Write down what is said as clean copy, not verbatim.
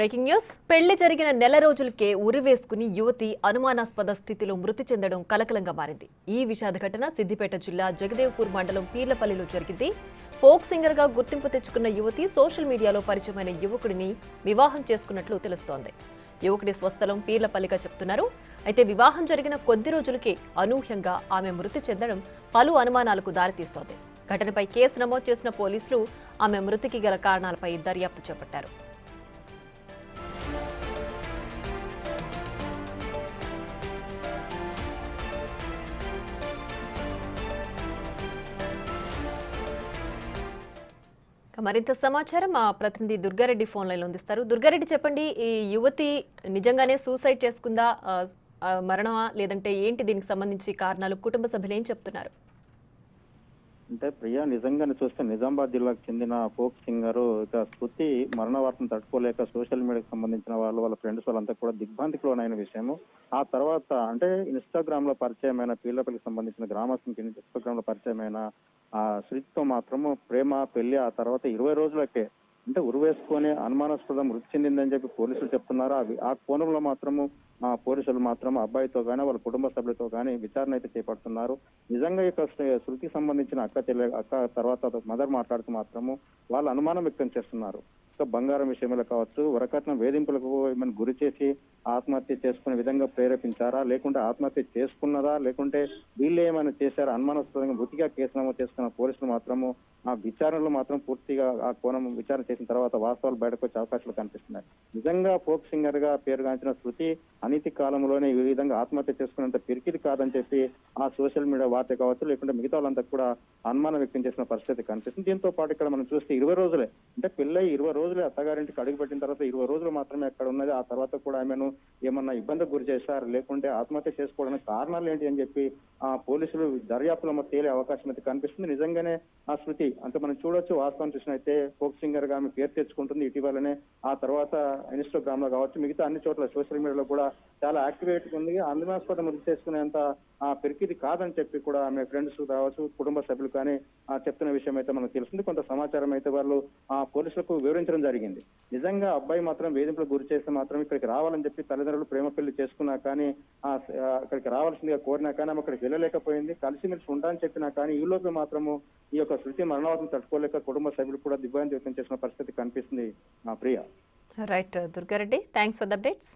Breaking news. పెళ్లి జరిగిన నెల రోజులకే ఉరివేసుకుని యువతి అనుమానాస్పద స్థితిలో మృతి చెందడం కలకలంగా మారింది. ఈ విషాద ఘటన సిద్దిపేట జిల్లా జగదేవ్పూర్ మండలం పీర్లపల్లిలో జరిగింది. ఫోక్ సింగర్ గా గుర్తింపు తెచ్చుకున్న యువతి సోషల్ మీడియాలో పరిచయమైన యువకుడిని వివాహం చేసుకున్నట్లు తెలుస్తోంది. యువకుడి స్వస్థలం పీర్లపల్లిగా చెప్తున్నారు. అయితే వివాహం జరిగిన కొద్ది రోజులకే అనూహ్యంగా ఆమె మృతి చెందడం పలు అనుమానాలకు దారితీస్తోంది. ఘటనపై కేసు నమోదు చేసిన పోలీసులు ఆమె మృతికి గల కారణాలపై దర్యాప్తు చేపట్టారు. మరింత సమాచారం మా ప్రతినిధి దుర్గారెడ్డి ఫోన్ లైన్లో అందిస్తారు. దుర్గారెడ్డి, చెప్పండి, ఈ యువతి నిజంగానే సూసైడ్ చేసుకుందా, మరణమా, లేదంటే ఏంటి దీనికి సంబంధించి కారణాలు? కుటుంబ సభ్యులు ఏం చెప్తున్నారు? అంటే ప్రియా, నిజంగానే చూస్తే నిజామాబాద్ జిల్లాకు చెందిన ఫోక్ సింగర్ ఇక శృతి మరణ వార్తను తట్టుకోలేక సోషల్ మీడియాకి సంబంధించిన వాళ్ళ ఫ్రెండ్స్ వాళ్ళంతా కూడా దిగ్భ్రాంతికి లోనైన విషయము. ఆ తర్వాత అంటే ఇన్స్టాగ్రామ్ లో పరిచయమైన పీర్లపల్లికి సంబంధించిన గ్రామస్తునికి ఇన్స్టాగ్రామ్ లో పరిచయమైన ఆ శృతితో మాత్రము ప్రేమ పెళ్లి ఆ తర్వాత 20 రోజులకే అంటే ఉరివేసుకొని అనుమానాస్పద మృతి చెందిందని చెప్పి పోలీసులు చెప్తున్నారు. ఆ కోణంలో మాత్రము పోలీసులు మాత్రం అబ్బాయితో గానీ వాళ్ళ కుటుంబ సభ్యులతో గానీ విచారణ అయితే చేపడుతున్నారు. నిజంగా ఇక శృతికి సంబంధించిన అక్క తర్వాత మదర్ మాట్లాడుతూ మాత్రము వాళ్ళు అనుమానం వ్యక్తం చేస్తున్నారు. బంగారం విషయంలో కావచ్చు, వరకట్నం వేధింపులకు ఏమైనా గురి చేసి ఆత్మహత్య చేసుకునే విధంగా ప్రేరేపించారా, లేకుంటే ఆత్మహత్య చేసుకున్నదా, లేకుంటే వీళ్ళు ఏమైనా చేశారా, అనుమానాస్పదంగా మృతిగా కేసు నమోదు చేసుకున్న పోలీసులు మాత్రము ఆ విచారణలో మాత్రం పూర్తిగా ఆ కోణం విచారణ చేసిన తర్వాత వాస్తవాలు బయటకు వచ్చే అవకాశాలు కనిపిస్తున్నాయి. నిజంగా ఫోక్ సింగర్ గా పేరుగాంచిన శృతి అనీతి కాలంలోనే ఈ విధంగా ఆత్మహత్య చేసుకున్నంత పిరికిది కాదని చెప్పి ఆ సోషల్ మీడియా వార్త కావచ్చు, లేకుంటే మిగతా వాళ్ళంతా కూడా అనుమానం వ్యక్తం చేసిన పరిస్థితి కనిపిస్తుంది. దీంతో పాటు ఇక్కడ మనం చూస్తే 20 రోజులే అంటే పెళ్ళై 20 రోజులే అత్తగారింటికి అడుగు పెట్టిన తర్వాత 20 రోజులు మాత్రమే అక్కడ ఉన్నది. ఆ తర్వాత కూడా ఆమెను ఏమన్నా ఇబ్బందికి గురి చేశారు, లేకుంటే ఆత్మహత్య చేసుకోవడానికి కారణాలు ఏంటి అని చెప్పి పోలీసులు దర్యాప్తులో తేలే అవకాశం అయితే కనిపిస్తుంది. నిజంగానే ఆ శృతి అంటే మనం చూడొచ్చు, వాస్తవం చూసినైతే ఫోక్ సింగర్ గా ఆమె పేరు తెచ్చుకుంటుంది. ఇటీవలనే ఆ తర్వాత ఇన్స్టాగ్రామ్ లో కావచ్చు, మిగతా అన్ని చోట్ల సోషల్ మీడియాలో కూడా చాలా యాక్టివేట్ ఉంది. అనుమానాస్పద మృతి చేసుకునేంత పెరికిది కాదని చెప్పి కూడా ఆమె ఫ్రెండ్స్ కావచ్చు, కుటుంబ సభ్యులు కానీ చెప్తున్న విషయం అయితే మనకు తెలుస్తుంది. కొంత సమాచారం అయితే వాళ్ళు పోలీసులకు వివరించడం జరిగింది. నిజంగా అబ్బాయి మాత్రం వేధింపులకు గురి చేస్తే మాత్రం ఇక్కడికి రావాలని చెప్పి తల్లిదండ్రులు ప్రేమ పెళ్లి చేసుకున్నా కానీ అక్కడికి రావాల్సిందిగా కోరినా కానీ ఆమె అక్కడికి వెళ్ళలేకపోయింది. కలిసిమెలిసి ఉంటానని చెప్పినా కానీ ఈ లోపల మాత్రము ఈ యొక్క శృతి మరణవాసం తట్టుకోలేక కుటుంబ సభ్యులు కూడా దిగ్భ్రాంతి వ్యక్తం చేసిన పరిస్థితి కనిపిస్తుంది. Priya. Right Durga Reddy, thanks for the updates.